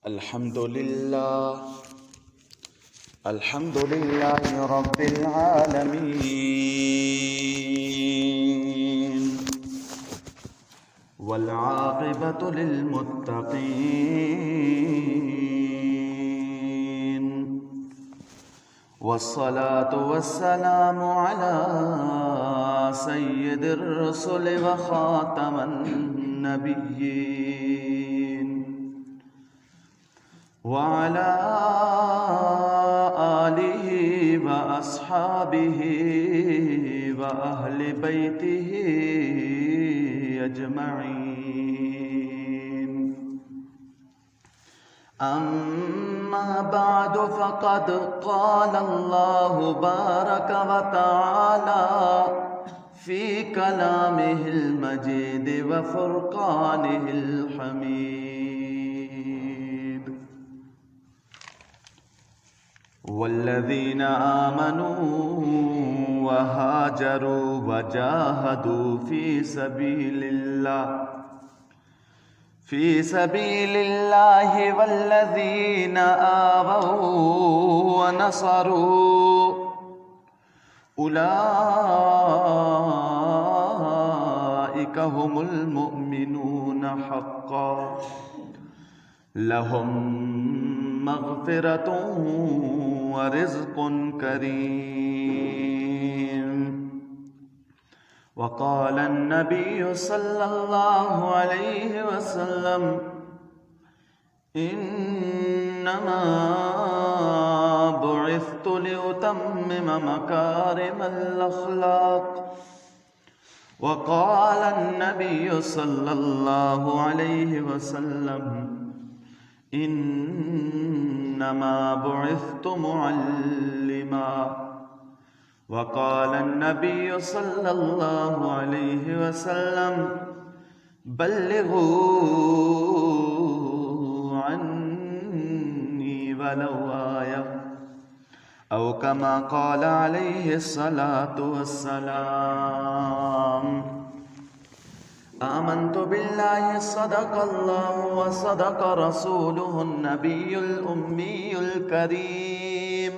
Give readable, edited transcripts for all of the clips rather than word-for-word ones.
الحمد لله رب العالمين والعاقبة للمتقين والصلاة والسلام على سيد الرسل وخاتم النبيين وعلى آله وأصحابه وأهل بيته أجمعين. أما بعد فقد قال الله بارك وتعالى في كلامه المجيد وفرقانه الحميد: والذين آمنوا وهاجروا وجاهدوا في سبيل الله والذين آووا ونصروا أولئك هم المؤمنون حقا لهم مغفرة ورزق كريم. وقال النبي صلى الله عليه وسلم: إنما بعثت لأتمم مكارم الأخلاق. وقال النبي صلى الله عليه وسلم: إنما بعثت معلما. وقال النبي صلى الله عليه وسلم: بلغوا عني ولو آية، أو كما قال عليه الصلاة والسلام. آمنت بالله صدق الله وصدق رسوله النبي الأمي الكريم،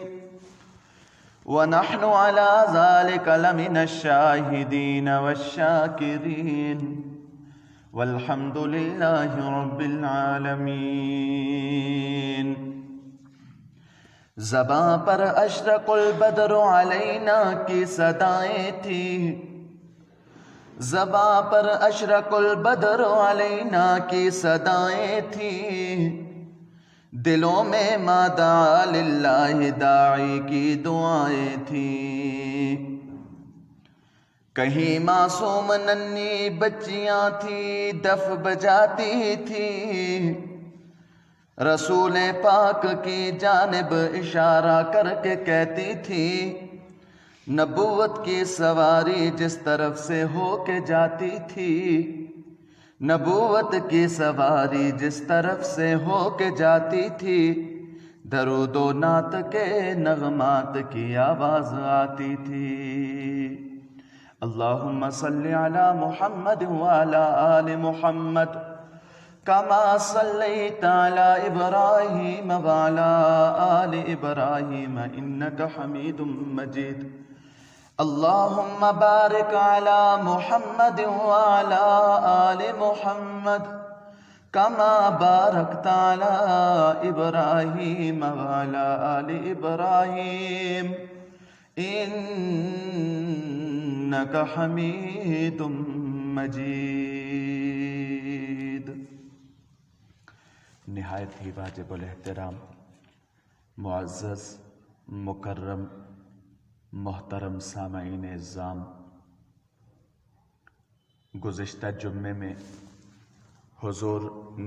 ونحن على ذلك لمن الشاهدين والشاكرين، والحمد لله رب العالمین. زباں پر اشرق البدر علینا کی صدائیں تھی، زباں پر اشرق البدر علینا کی صدائیں تھیں، دلوں میں ما دعا للہ داعی کی دعائیں تھیں. کہیں معصوم ننھی بچیاں تھیں دف بجاتی تھیں، رسول پاک کی جانب اشارہ کر کے کہتی تھی: نبوت کی سواری جس طرف سے ہو کے جاتی تھی، نبوت کی سواری جس طرف سے ہو کے جاتی تھی، درود و نعت کے نغمات کی آواز آتی تھی. اللہم صلی علی محمد وعلی آل محمد کما صلیت علی ابراہیم وعلی آل ابراہیم انک حمید مجید. اللہم بارک علی محمد وعلی آل محمد کما بارکت علی ابراہیم وعلی آل ابراہیم انک حمید مجید. نہایت ہی واجب الاحترام معزز مکرم محترم سامعین اعظام، گزشتہ جمعے میں حضور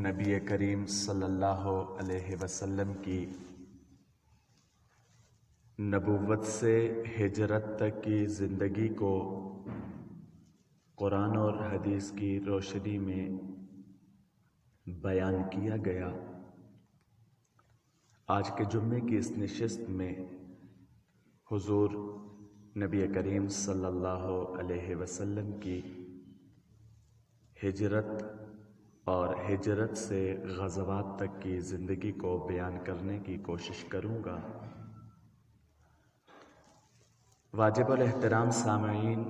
نبی کریم صلی اللہ علیہ وسلم کی نبوت سے ہجرت تک کی زندگی کو قرآن اور حدیث کی روشنی میں بیان کیا گیا. آج کے جمعے کی اس نشست میں حضور نبی کریم صلی اللہ علیہ وسلم کی ہجرت اور ہجرت سے غزوات تک کی زندگی کو بیان کرنے کی کوشش کروں گا۔ واجب الاحترام سامعین،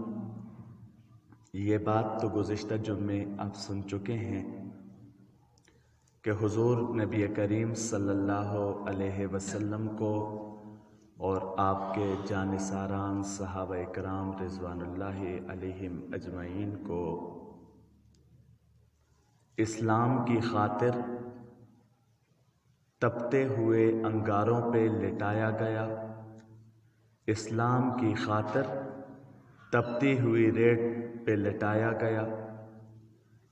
یہ بات تو گزشتہ جمعے آپ سن چکے ہیں کہ حضور نبی کریم صلی اللہ علیہ وسلم کو اور آپ کے جانثاران صحابہ کرام رضوان اللہ علیہم اجمعین کو اسلام کی خاطر تپتے ہوئے انگاروں پہ لٹایا گیا، اسلام کی خاطر تپتی ہوئی ریت پہ لٹایا گیا،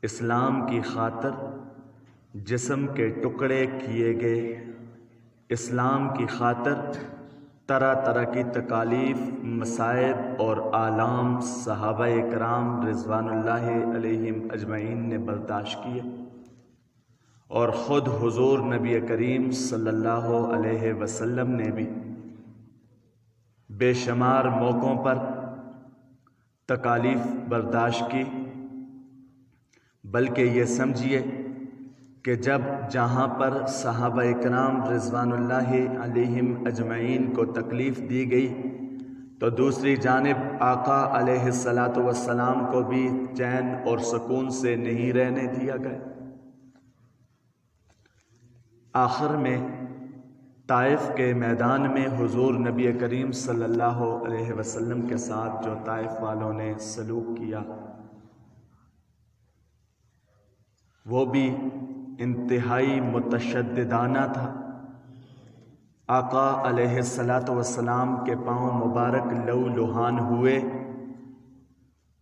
اسلام کی خاطر جسم کے ٹکڑے کیے گئے، اسلام کی خاطر طرح طرح کی تکالیف، مصائب اور آلام صحابہ کرام رضوان اللہ علیہم اجمعین نے برداشت کیے، اور خود حضور نبی کریم صلی اللہ علیہ وسلم نے بھی بے شمار موقعوں پر تکالیف برداشت کی، بلکہ یہ سمجھیے کہ جب جہاں پر صحابہ کرام رضوان اللہ علیہم اجمعین کو تکلیف دی گئی تو دوسری جانب آقا علیہ الصلاۃ والسلام کو بھی چین اور سکون سے نہیں رہنے دیا گیا۔ آخر میں طائف کے میدان میں حضور نبی کریم صلی اللہ علیہ وسلم کے ساتھ جو طائف والوں نے سلوک کیا وہ بھی انتہائی متشددانہ تھا۔ آقا علیہ الصلاۃ والسلام کے پاؤں مبارک لہو لہان ہوئے،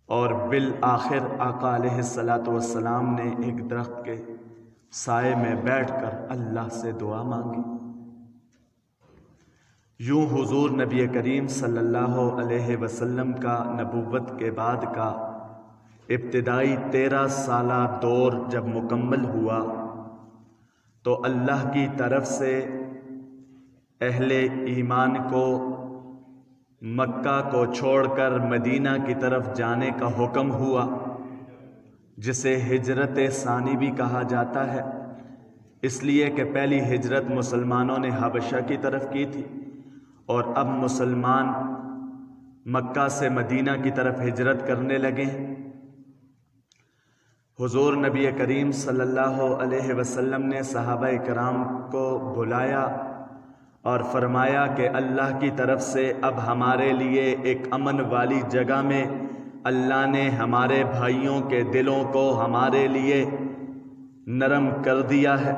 اور بالآخر آقا علیہ الصلاۃ والسلام نے ایک درخت کے سائے میں بیٹھ کر اللہ سے دعا مانگی۔ یوں حضور نبی کریم صلی اللہ علیہ وسلم کا نبوت کے بعد کا ابتدائی 13 سالہ دور جب مکمل ہوا تو اللہ کی طرف سے اہل ایمان کو مکہ کو چھوڑ کر مدینہ کی طرف جانے کا حکم ہوا، جسے ہجرت ثانی بھی کہا جاتا ہے، اس لیے کہ پہلی ہجرت مسلمانوں نے حبشہ کی طرف کی تھی، اور اب مسلمان مکہ سے مدینہ کی طرف ہجرت کرنے لگے ہیں۔ حضور نبی کریم صلی اللہ علیہ وسلم نے صحابہ کرام کو بلایا اور فرمایا کہ اللہ کی طرف سے اب ہمارے لیے ایک امن والی جگہ میں اللہ نے ہمارے بھائیوں کے دلوں کو ہمارے لیے نرم کر دیا ہے۔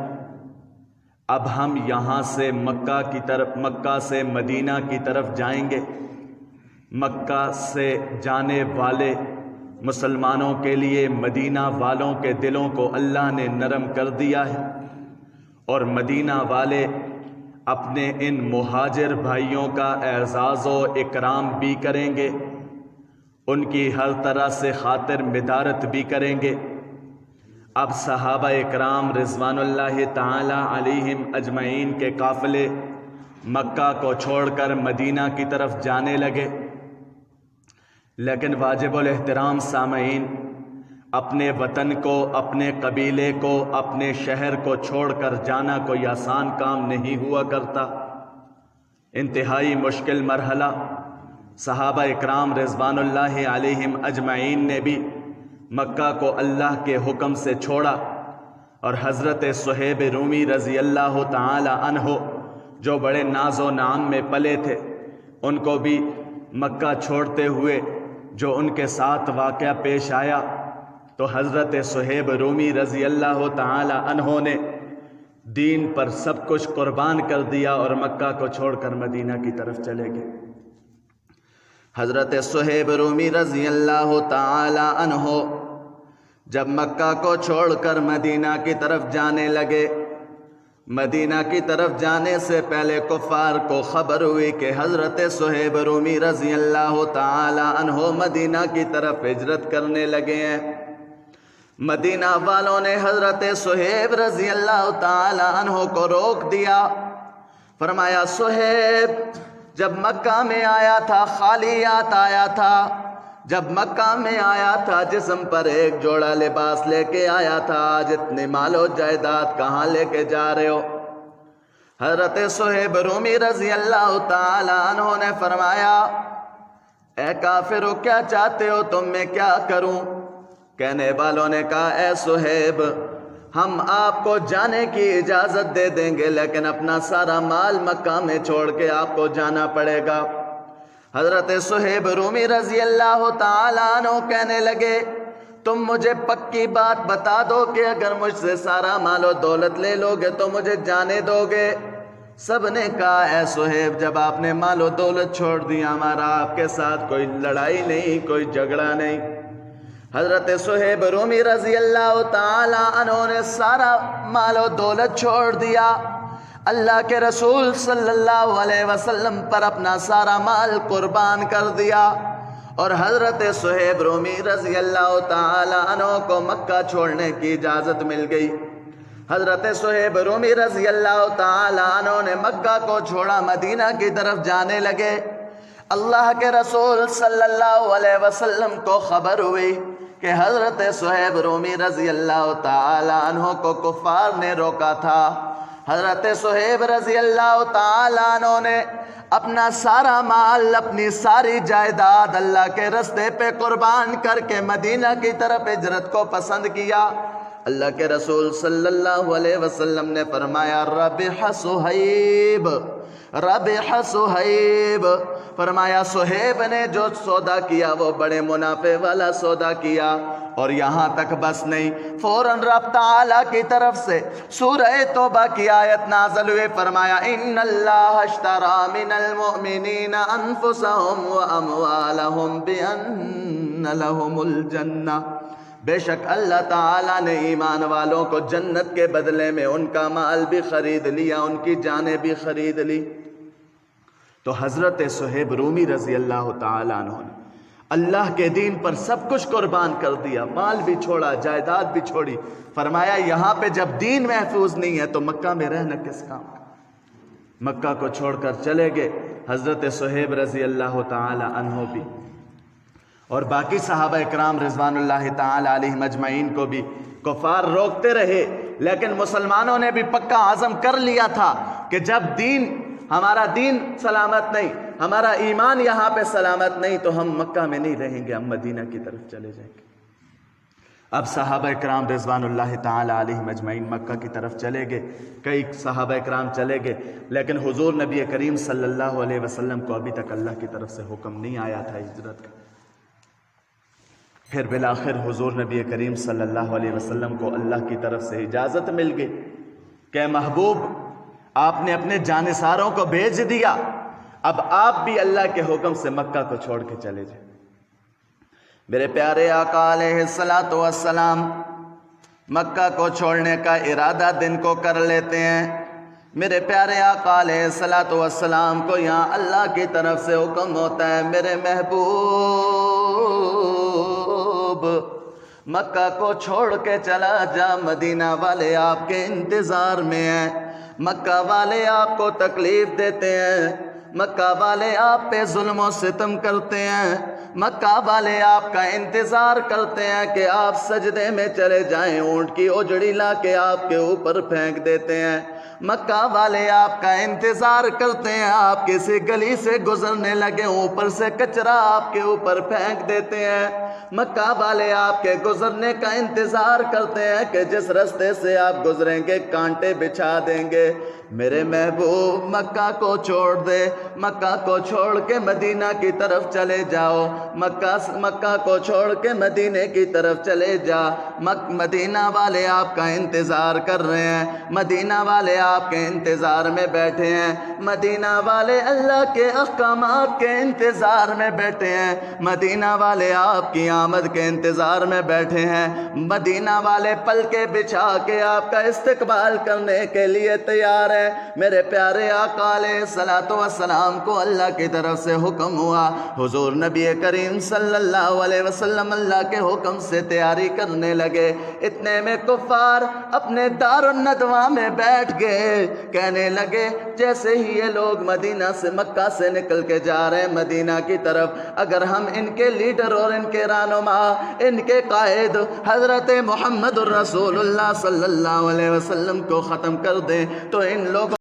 اب ہم یہاں سے مکہ سے مدینہ کی طرف جائیں گے۔ مکہ سے جانے والے مسلمانوں کے لیے مدینہ والوں کے دلوں کو اللہ نے نرم کر دیا ہے، اور مدینہ والے اپنے ان مہاجر بھائیوں کا اعزاز و اکرام بھی کریں گے، ان کی ہر طرح سے خاطر مدارت بھی کریں گے۔ اب صحابہ اکرام رضوان اللہ تعالی علیہم اجمعین کے قافلے مکہ کو چھوڑ کر مدینہ کی طرف جانے لگے، لیکن واجب الاحترام سامعین، اپنے وطن کو، اپنے قبیلے کو، اپنے شہر کو چھوڑ کر جانا کوئی آسان کام نہیں ہوا کرتا، انتہائی مشکل مرحلہ۔ صحابہ اکرام رضوان اللہ علیہم اجمعین نے بھی مکہ کو اللہ کے حکم سے چھوڑا، اور حضرت صہیب رومی رضی اللہ تعالی عنہ جو بڑے ناز و نعم میں پلے تھے، ان کو بھی مکہ چھوڑتے ہوئے جو ان کے ساتھ واقعہ پیش آیا تو حضرت صہیب رومی رضی اللہ تعالی عنہ نے دین پر سب کچھ قربان کر دیا اور مکہ کو چھوڑ کر مدینہ کی طرف چلے گئے۔ حضرت صہیب رومی رضی اللہ تعالی عنہ جب مکہ کو چھوڑ کر مدینہ کی طرف جانے لگے، مدینہ کی طرف جانے سے پہلے کفار کو خبر ہوئی کہ حضرت صہیب رومی رضی اللہ تعالی عنہ مدینہ کی طرف ہجرت کرنے لگے ہیں۔ مدینہ والوں نے حضرت صہیب رضی اللہ تعالی عنہ کو روک دیا، فرمایا صہیب جب مکہ میں آیا تھا خالی ہاتھ آیا تھا، جب مکہ میں آیا تھا جسم پر ایک جوڑا لباس لے کے آیا تھا، آج اتنے مال و جائیداد کہاں لے کے جا رہے ہو؟ حضرت صہیب رومی رضی اللہ تعالی عنہ نے فرمایا، اے کافرو کیا چاہتے ہو تم، میں کیا کروں؟ کہنے والوں نے کہا، اے صہیب ہم آپ کو جانے کی اجازت دے دیں گے، لیکن اپنا سارا مال مکہ میں چھوڑ کے آپ کو جانا پڑے گا۔ حضرت صہیب رومی رضی اللہ تعالیٰ عنہ کہنے لگے، تم مجھے پکی بات بتا دو کہ اگر مجھ سے سارا مال و دولت لے لو گے تو مجھے جانے دو گے؟ سب نے کہا، اے صہیب جب آپ نے مال و دولت چھوڑ دیا، ہمارا آپ کے ساتھ کوئی لڑائی نہیں، کوئی جھگڑا نہیں۔ حضرت صہیب رومی رضی اللہ تعالی عنہ نے سارا مال و دولت چھوڑ دیا، اللہ کے رسول صلی اللہ علیہ وسلم پر اپنا سارا مال قربان کر دیا، اور حضرت صہیب رومی رضی اللہ تعالی عنہ کو مکہ چھوڑنے کی اجازت مل گئی۔ حضرت صہیب رومی رضی اللہ تعالی عنہ نے مکہ کو چھوڑا، مدینہ کی طرف جانے لگے۔ اللہ کے رسول صلی اللہ علیہ وسلم کو خبر ہوئی کہ حضرت صہیب رومی رضی اللہ تعالی عنہ کو کفار نے روکا تھا۔ حضرت صہیب رضی اللہ تعالی عنہ نے اپنا سارا مال، اپنی ساری جائیداد اللہ کے رستے پہ قربان کر کے مدینہ کی طرف ہجرت کو پسند کیا۔ اللہ کے رسول صلی اللہ علیہ وسلم نے فرمایا، ربح صہیب، ربح صہیب، فرمایا صہیب نے جو سودا کیا وہ بڑے منافع والا سودا کیا۔ اور یہاں تک بس نہیں، فوراً رب تعالیٰ کی طرف سے سورہ توبہ کی آیت نازل ہوئی، فرمایا ان اللہ اشتری من المؤمنین انفسهم واموالهم بان لهم الجنہ، بے شک اللہ تعالیٰ نے ایمان والوں کو جنت کے بدلے میں ان کا مال بھی خرید لیا، ان کی جانیں بھی خرید لی۔ تو حضرت صہیب رومی رضی اللہ تعالیٰ عنہ نے اللہ کے دین پر سب کچھ قربان کر دیا، مال بھی چھوڑا، جائیداد بھی چھوڑی۔ فرمایا یہاں پہ جب دین محفوظ نہیں ہے تو مکہ میں رہنا کس کام کا؟ مکہ کو چھوڑ کر چلے گئے حضرت صہیب رضی اللہ تعالی عنہ بھی، اور باقی صحابہ اکرام رضوان اللہ تعالی علیہم اجمعین کو بھی کفار روکتے رہے، لیکن مسلمانوں نے بھی پکا عزم کر لیا تھا کہ جب ہمارا دین سلامت نہیں، ہمارا ایمان یہاں پہ سلامت نہیں تو ہم مکہ میں نہیں رہیں گے، ہم مدینہ کی طرف چلے جائیں گے۔ اب صحابہ اکرام رضوان اللہ تعالی علیہم اجمعین مکہ کی طرف چلے گئے، کئی صحابہ اکرام چلے گئے، لیکن حضور نبی کریم صلی اللہ علیہ وسلم کو ابھی تک اللہ کی طرف سے حکم نہیں آیا تھا ہجرت کا۔ پھر بالآخر حضور نبی کریم صلی اللہ علیہ وسلم کو اللہ کی طرف سے اجازت مل گئی کہ محبوب آپ نے اپنے جانثاروں کو بھیج دیا، اب آپ بھی اللہ کے حکم سے مکہ کو چھوڑ کے چلے جائیں۔ میرے پیارے آقا علیہ الصلوۃ والسلام مکہ کو چھوڑنے کا ارادہ دن کو کر لیتے ہیں۔ میرے پیارے آقا علیہ الصلوۃ والسلام کو یہاں اللہ کی طرف سے حکم ہوتا ہے، میرے محبوب مکہ کو چھوڑ کے چلا جا، مدینہ والے آپ کے انتظار میں ہیں، مکہ والے آپ کو تکلیف دیتے ہیں، مکہ والے آپ پہ ظلم و ستم کرتے ہیں، مکہ والے آپ کا انتظار کرتے ہیں کہ آپ سجدے میں چلے جائیں، اونٹ کی اجڑی لا کے آپ کے اوپر پھینک دیتے ہیں، مکہ والے آپ کا انتظار کرتے ہیں، آپ کسی گلی سے گزرنے لگے اوپر سے کچرا آپ کے اوپر پھینک دیتے ہیں، مکہ والے آپ کے گزرنے کا انتظار کرتے ہیں کہ جس رستے سے آپ گزریں گے کانٹے بچھا دیں گے۔ میرے محبوب مکہ کو چھوڑ دے، مکہ کو چھوڑ کے مدینہ کی طرف چلے جاؤ، مکہ کو چھوڑ کے مدینے کی طرف چلے جا، مدینہ والے آپ کا انتظار کر رہے ہیں، مدینہ والے آپ کے انتظار میں بیٹھے ہیں، مدینہ والے اللہ کے احکامات کے انتظار میں بیٹھے ہیں، مدینہ والے آپ کی آمد کے انتظار میں بیٹھے ہیں، مدینہ والے پلکے بچھا کے آپ کا استقبال کرنے کے لیے تیار ہیں۔ میرے پیارے آقا علیہ الصلوۃ والسلام کو اللہ کی طرف سے حکم ہوا، حضور نبی کریم صلی اللہ علیہ وسلم اللہ کے حکم سے تیاری کرنے لگے۔ اتنے میں کفار اپنے دار الندوہ میں بیٹھ گئے، کہنے لگے جیسے ہی یہ لوگ مدینہ سے مکہ سے نکل کے جا رہے ہیں مدینہ کی طرف، اگر ہم ان کے لیڈر اور ان کے رہنما، ان کے قائد حضرت محمد الرسول اللہ صلی اللہ علیہ وسلم کو ختم کر دیں تو ان لوگوں